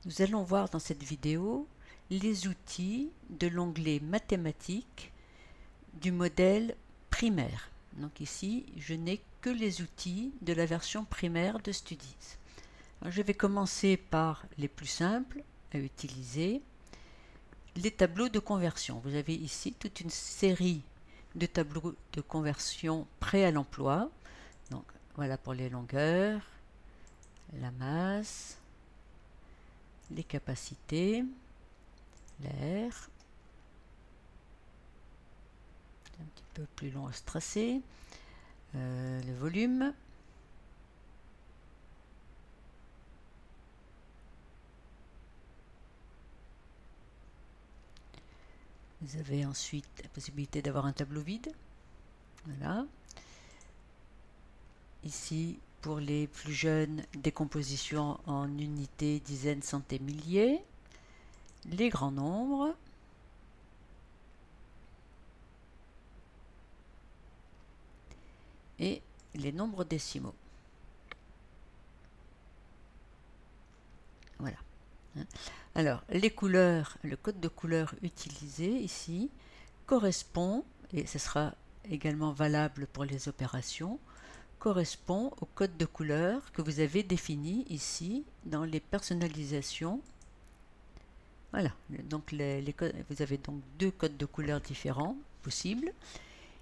Nous allons voir dans cette vidéo les outils de l'onglet mathématiques du modèle primaire. Donc ici, je n'ai que les outils de la version primaire de Studies. Alors, je vais commencer par les plus simples à utiliser, les tableaux de conversion. Vous avez ici toute une série de tableaux de conversion prêts à l'emploi. Donc voilà pour les longueurs, la masse, les capacités, l'air, un petit peu plus long à se tracer, le volume, vous avez ensuite la possibilité d'avoir un tableau vide, voilà. Ici, pour les plus jeunes, décomposition en unités, dizaines, centaines, milliers, les grands nombres, et les nombres décimaux. Voilà. Alors, les couleurs, le code de couleur utilisé ici correspond, et ce sera également valable pour les opérations, correspond au code de couleur que vous avez défini ici dans les personnalisations. Voilà, donc vous avez donc deux codes de couleur différents possibles.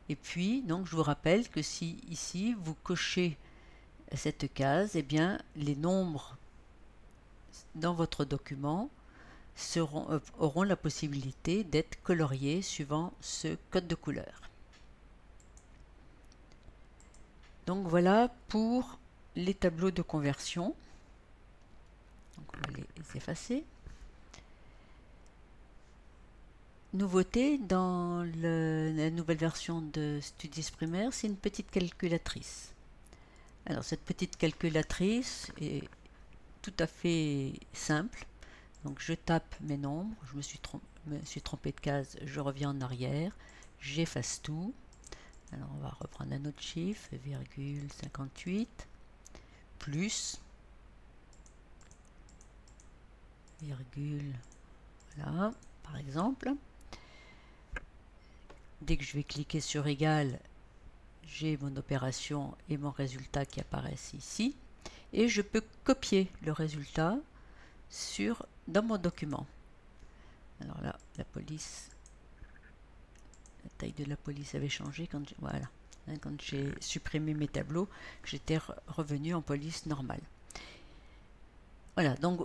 Et puis, donc, je vous rappelle que si ici vous cochez cette case, eh bien, les nombres dans votre document auront la possibilité d'être coloriés suivant ce code de couleur. Donc voilà pour les tableaux de conversion. Donc on va les effacer. Nouveauté dans la nouvelle version de Studies primaire, c'est une petite calculatrice. Alors cette petite calculatrice est tout à fait simple. Donc je tape mes nombres, je me suis trompé de case, je reviens en arrière, j'efface tout. Alors on va reprendre un autre chiffre, virgule 58, plus, virgule, voilà, par exemple. Dès que je vais cliquer sur égal, j'ai mon opération et mon résultat qui apparaissent ici. Et je peux copier le résultat dans mon document. Alors là, la police, la taille de la police avait changé quand quand j'ai supprimé mes tableaux, j'étais revenu en police normale. Voilà, donc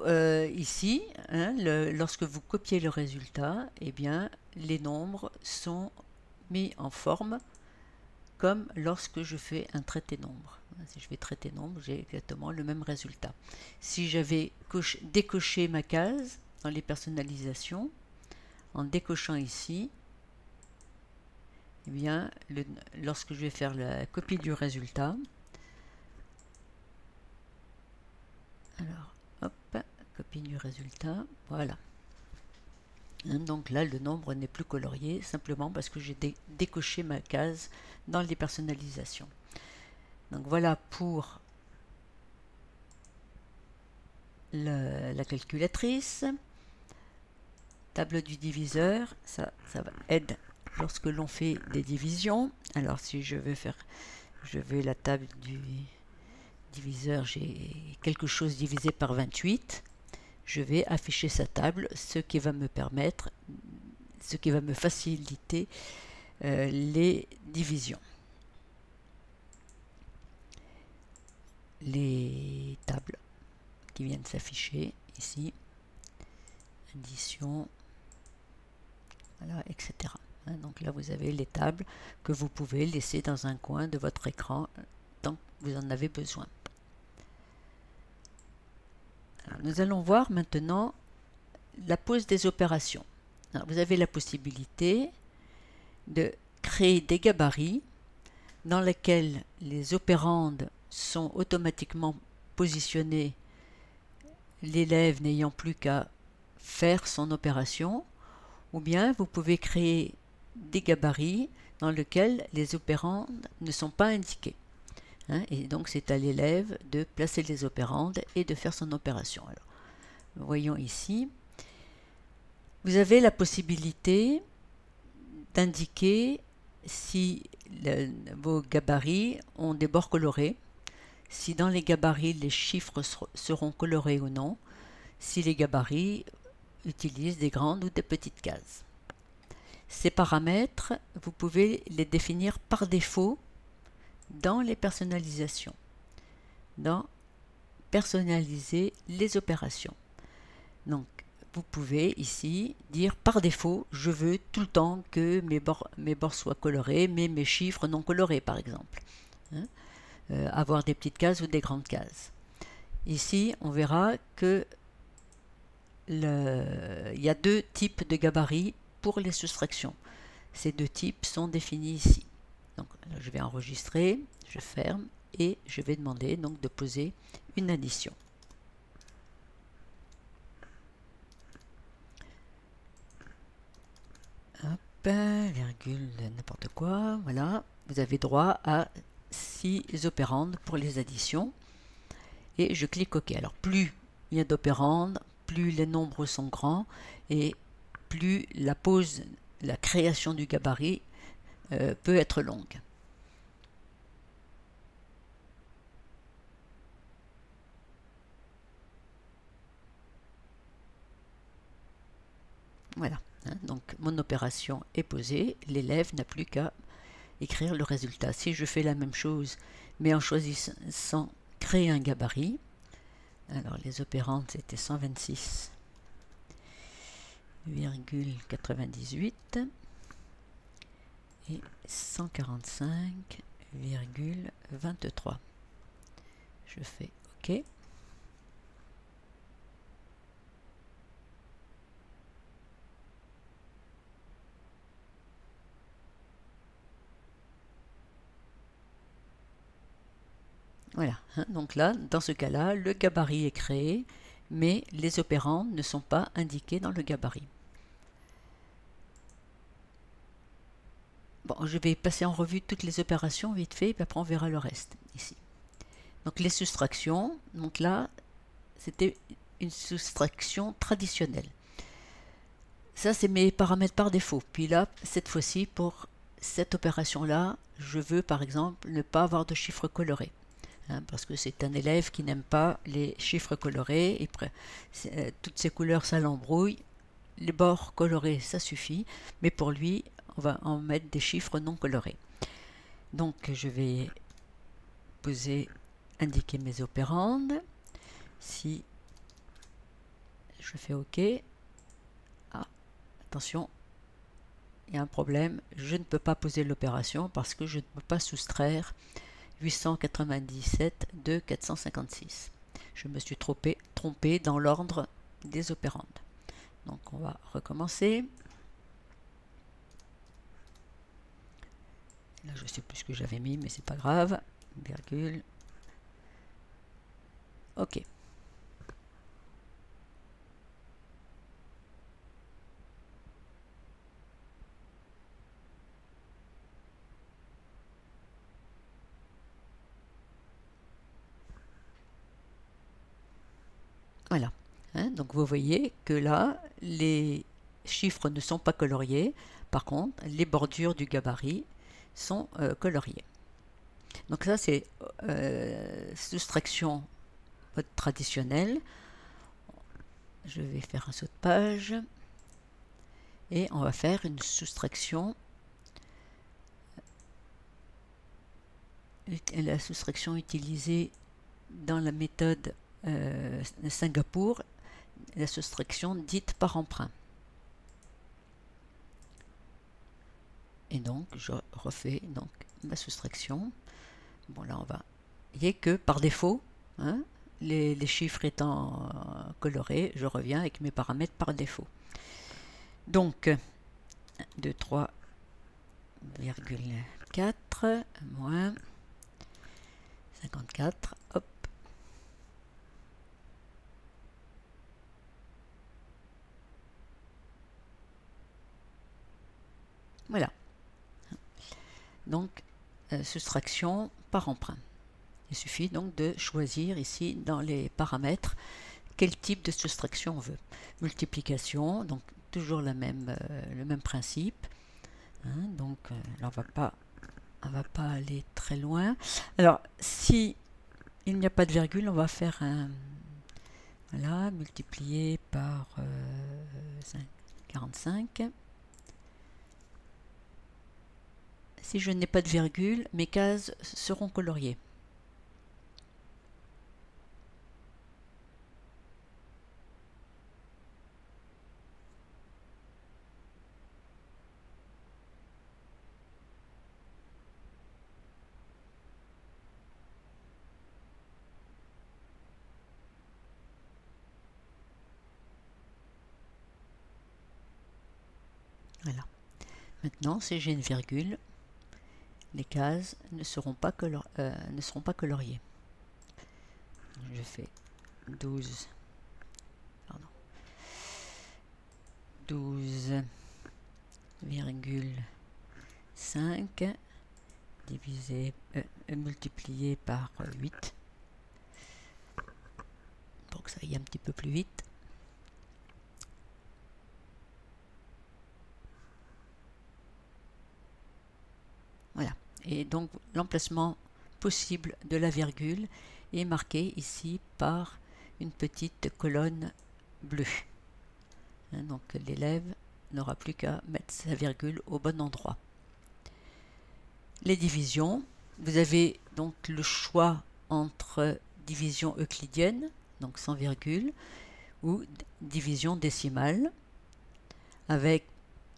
ici, lorsque vous copiez le résultat, eh bien, les nombres sont mis en forme comme lorsque je fais un traité nombre. Si je fais traité nombre, j'ai exactement le même résultat. Si j'avais décoché ma case dans les personnalisations, en décochant ici, eh bien, lorsque je vais faire la copie du résultat, alors, hop, copie du résultat, voilà. Donc là, le nombre n'est plus colorié, simplement parce que j'ai décoché ma case dans les personnalisations. Donc voilà pour la calculatrice. Table du diviseur, ça aide lorsque l'on fait des divisions. Alors si je vais la table du diviseur, j'ai quelque chose divisé par 28. Je vais afficher sa table, ce qui va me faciliter les divisions. Les tables qui viennent s'afficher ici, addition, voilà, etc. Donc là, vous avez les tables que vous pouvez laisser dans un coin de votre écran tant que vous en avez besoin. Alors, nous allons voir maintenant la pose des opérations. Alors, vous avez la possibilité de créer des gabarits dans lesquels les opérandes sont automatiquement positionnés, l'élève n'ayant plus qu'à faire son opération, ou bien vous pouvez créer des gabarits dans lesquels les opérandes ne sont pas indiquées. Et donc c'est à l'élève de placer les opérandes et de faire son opération. Alors, voyons ici, vous avez la possibilité d'indiquer si vos gabarits ont des bords colorés, si dans les gabarits les chiffres seront colorés ou non, si les gabarits utilisent des grandes ou des petites cases. Ces paramètres, vous pouvez les définir par défaut dans les personnalisations, dans personnaliser les opérations. Donc, vous pouvez ici dire par défaut, je veux tout le temps que mes bords soient colorés, mais mes chiffres non colorés, par exemple. Hein, avoir des petites cases ou des grandes cases. Ici, on verra que il y a deux types de gabarits pour les soustractions. Ces deux types sont définis ici. Donc, je vais enregistrer, je ferme et je vais demander donc de poser une addition. Hop, virgule, n'importe quoi, voilà. Vous avez droit à 6 opérandes pour les additions. Et je clique OK. Alors, plus il y a d'opérandes, plus les nombres sont grands et plus la création du gabarit peut être longue. Voilà, hein, donc mon opération est posée, l'élève n'a plus qu'à écrire le résultat. Si je fais la même chose, mais en choisissant créer un gabarit, alors les opérandes c'était 126,98 et 145,23. Je fais OK. Voilà, hein, donc là, dans ce cas-là, le gabarit est créé, mais les opérandes ne sont pas indiquées dans le gabarit. Bon, je vais passer en revue toutes les opérations vite fait, puis après on verra le reste ici. Donc les soustractions, donc là, c'était une soustraction traditionnelle. Ça, c'est mes paramètres par défaut. Puis là, cette fois-ci, pour cette opération-là, je veux par exemple ne pas avoir de chiffres colorés. Hein, parce que c'est un élève qui n'aime pas les chiffres colorés, et toutes ces couleurs ça l'embrouille, les bords colorés ça suffit, mais pour lui on va en mettre des chiffres non colorés. Donc je vais indiquer mes opérandes. Si je fais OK, ah, attention, il y a un problème, je ne peux pas poser l'opération parce que je ne peux pas soustraire 897 de 456. Je me suis trompé dans l'ordre des opérandes. Donc on va recommencer. Là je sais plus ce que j'avais mis, mais c'est pas grave. Virgule. OK. Voilà. Hein, donc vous voyez que là, les chiffres ne sont pas coloriés. Par contre, les bordures du gabarit sont coloriées. Donc ça, c'est soustraction traditionnelle. Je vais faire un saut de page. Et on va faire une soustraction. La soustraction utilisée dans la méthode Singapour, la soustraction dite par emprunt. Et donc je refais donc ma soustraction. Bon là on va, vous voyez que par défaut, hein, les chiffres étant colorés, je reviens avec mes paramètres par défaut. Donc 23,4 moins 54, hop. Voilà. Donc, soustraction par emprunt. Il suffit donc de choisir ici dans les paramètres quel type de soustraction on veut. Multiplication, donc toujours le même principe. Hein, donc là, on va pas aller très loin. Alors, si il n'y a pas de virgule, on va faire un... Voilà, multiplié par 45. Si je n'ai pas de virgule, mes cases seront coloriées. Voilà. Maintenant, si j'ai une virgule, les cases ne seront pas coloriées. Je fais 12, pardon, 12,5 multiplié par 8 pour que ça aille un petit peu plus vite. Voilà. Et donc l'emplacement possible de la virgule est marqué ici par une petite colonne bleue. Hein, donc l'élève n'aura plus qu'à mettre sa virgule au bon endroit. Les divisions, vous avez donc le choix entre division euclidienne, donc sans virgule, ou division décimale, avec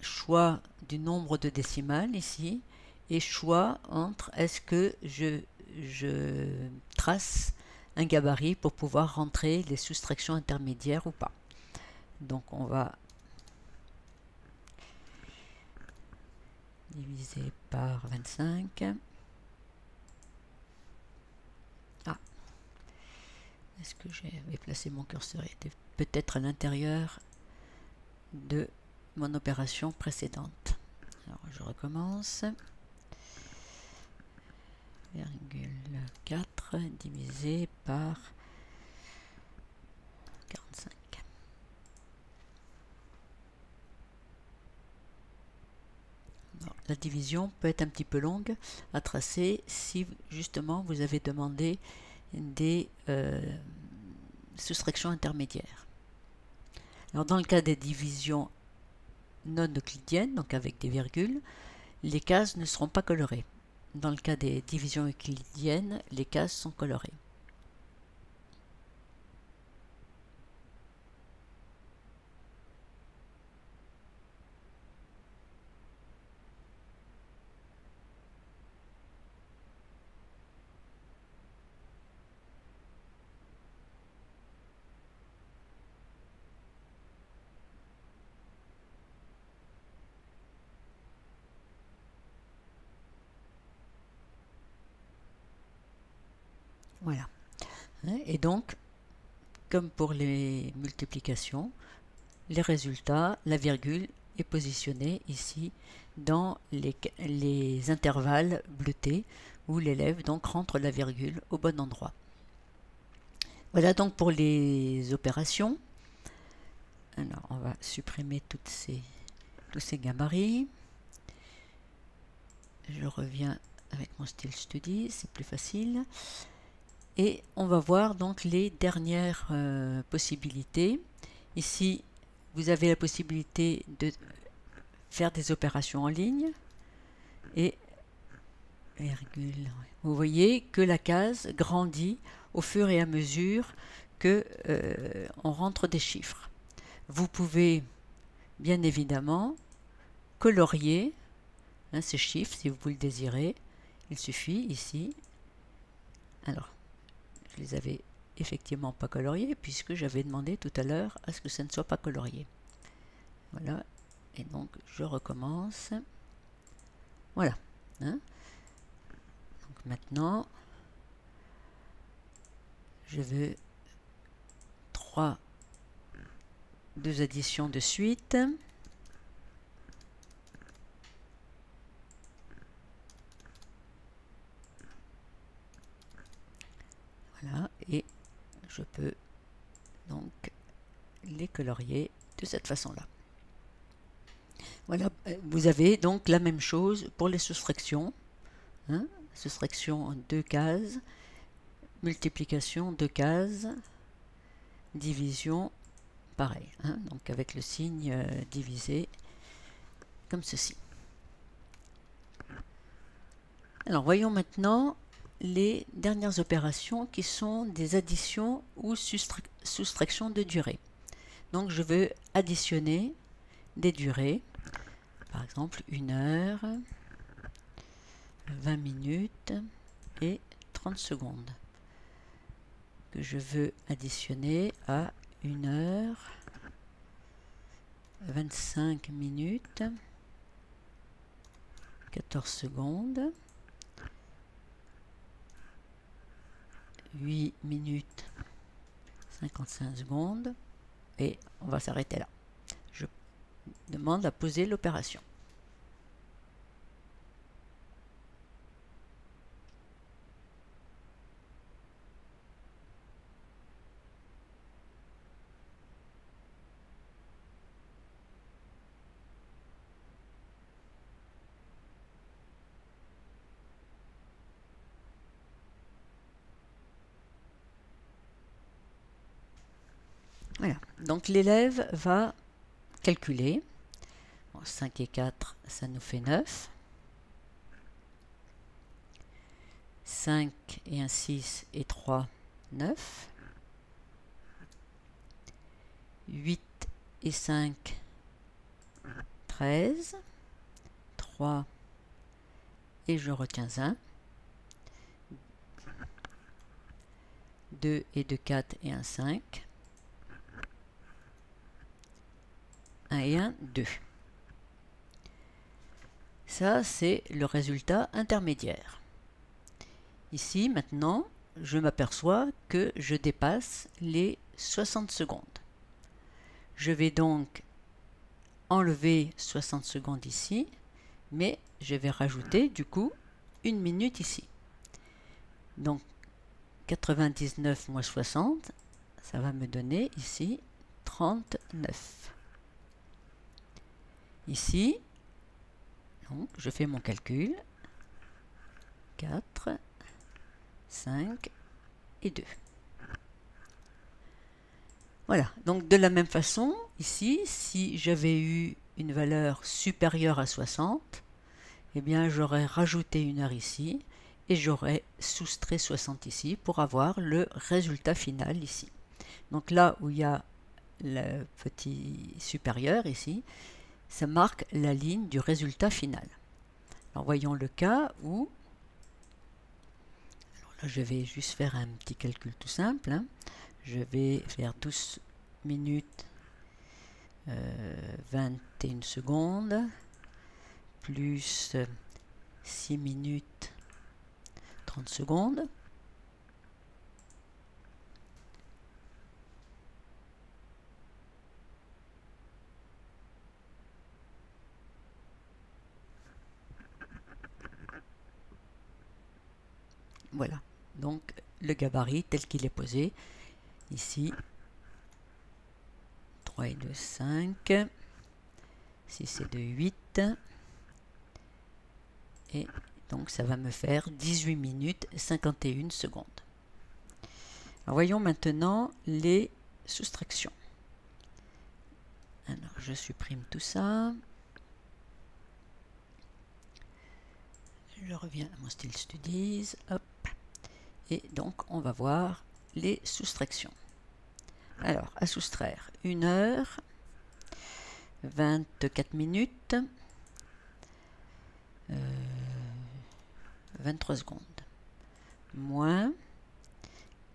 choix du nombre de décimales ici, et choix entre est-ce que je trace un gabarit pour pouvoir rentrer les soustractions intermédiaires ou pas. Donc on va diviser par 25. Ah, est-ce que j'avais placé mon curseur? Il était peut-être à l'intérieur de mon opération précédente. Alors je recommence. 0,4 divisé par 45. Alors, la division peut être un petit peu longue à tracer si justement vous avez demandé des soustractions intermédiaires. Alors dans le cas des divisions non euclidiennes, donc avec des virgules, les cases ne seront pas colorées. Dans le cas des divisions euclidiennes, les cases sont colorées. Voilà. Et donc, comme pour les multiplications, les résultats, la virgule est positionnée ici dans les intervalles bleutés où l'élève donc rentre la virgule au bon endroit. Voilà donc pour les opérations. Alors on va supprimer tous ces gabarits. Je reviens avec mon style Study, c'est plus facile. Et on va voir donc les dernières possibilités. Ici, vous avez la possibilité de faire des opérations en ligne. Et virgule, vous voyez que la case grandit au fur et à mesure que on rentre des chiffres. Vous pouvez bien évidemment colorier ces chiffres si vous le désirez. Il suffit ici. Alors, je les avais effectivement pas coloriés puisque j'avais demandé tout à l'heure à ce que ça ne soit pas colorié. Voilà. Et donc, je recommence. Voilà. Hein? Donc maintenant, je veux 2 additions de suite. Voilà, et je peux donc les colorier de cette façon-là. Voilà, vous avez donc la même chose pour les soustractions. Hein, soustraction en 2 cases, multiplication 2 cases, division pareil, hein, donc avec le signe divisé comme ceci. Alors voyons maintenant les dernières opérations qui sont des additions ou soustractions de durée. Donc je veux additionner des durées, par exemple 1 heure, 20 minutes et 30 secondes, que je veux additionner à 1 heure, 25 minutes, 14 secondes, 8 minutes, 55 secondes, et on va s'arrêter là. Je demande à poser l'opération. Voilà, donc l'élève va calculer. Bon, 5 et 4, ça nous fait 9. 5 et 1, 6 et 3, 9. 8 et 5, 13. 3 et je retiens 1. 2 et 2, 4 et 1, 5. 1 et 1, 2. Ça, c'est le résultat intermédiaire. Ici, maintenant, je m'aperçois que je dépasse les 60 secondes. Je vais donc enlever 60 secondes ici, mais je vais rajouter du coup 1 minute ici. Donc 99 moins 60, ça va me donner ici 39. Ici, donc, je fais mon calcul. 4, 5 et 2. Voilà, donc de la même façon, ici, si j'avais eu une valeur supérieure à 60, eh bien j'aurais rajouté 1 heure ici et j'aurais soustrait 60 ici pour avoir le résultat final ici. Donc là où il y a le petit supérieur ici, ça marque la ligne du résultat final. Alors voyons le cas où, alors là je vais juste faire un petit calcul tout simple, hein. Je vais faire 12 minutes 21 secondes plus 6 minutes 30 secondes. Voilà, donc le gabarit tel qu'il est posé. Ici, 3 et 2, 5, 6 et 2, 8, et donc ça va me faire 18 minutes 51 secondes. Alors voyons maintenant les soustractions. Alors je supprime tout ça. Je reviens à mon style studies, hop, et donc on va voir les soustractions. Alors, à soustraire, 1 heure, 24 minutes, 23 secondes, moins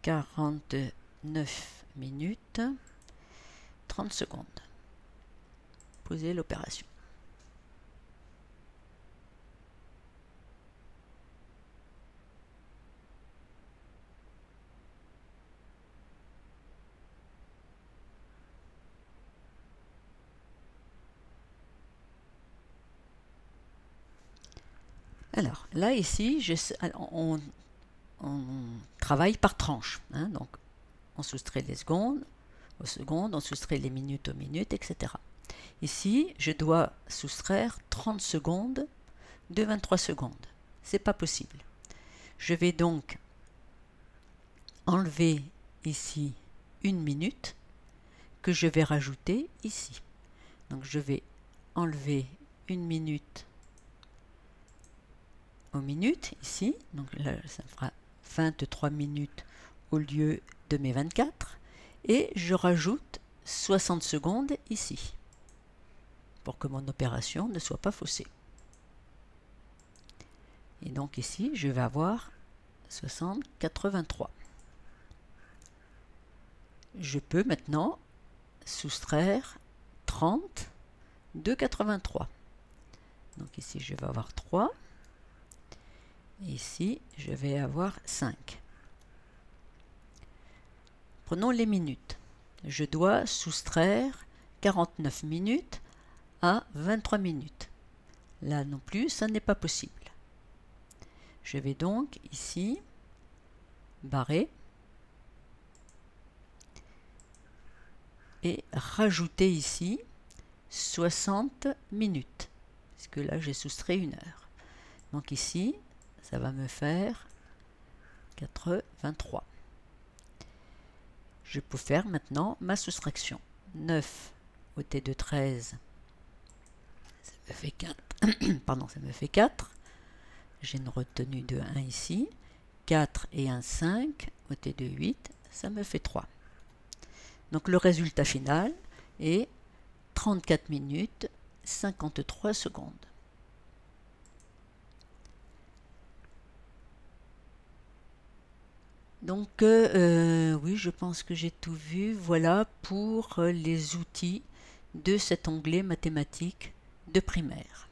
49 minutes, 30 secondes. Posez l'opération. Alors, là, ici, on travaille par tranche. Hein, donc, on soustrait les secondes, aux secondes, on soustrait les minutes aux minutes, etc. Ici, je dois soustraire 30 secondes de 23 secondes. C'est pas possible. Je vais donc enlever ici une minute que je vais rajouter ici. Donc je vais enlever une minute aux minutes ici. Donc là, ça fera 23 minutes au lieu de mes 24. Et je rajoute 60 secondes ici pour que mon opération ne soit pas faussée. Et donc ici, je vais avoir 60, 83. Je peux maintenant soustraire 30 de 83. Donc ici, je vais avoir 3. Et ici, je vais avoir 5. Prenons les minutes. Je dois soustraire 49 minutes à 23 minutes. Là non plus, ça n'est pas possible. Je vais donc ici barrer et rajouter ici 60 minutes, puisque là j'ai soustrait 1 heure. Donc ici, ça va me faire 83. Je peux faire maintenant ma soustraction. 9 ôté de 13, ça me fait 4. Pardon, ça me fait 4. J'ai une retenue de 1 ici. 4 et 1, 5. Ôté de 8, ça me fait 3. Donc le résultat final est 34 minutes 53 secondes. Donc oui, je pense que j'ai tout vu. Voilà pour les outils de cet onglet mathématiques de primaire.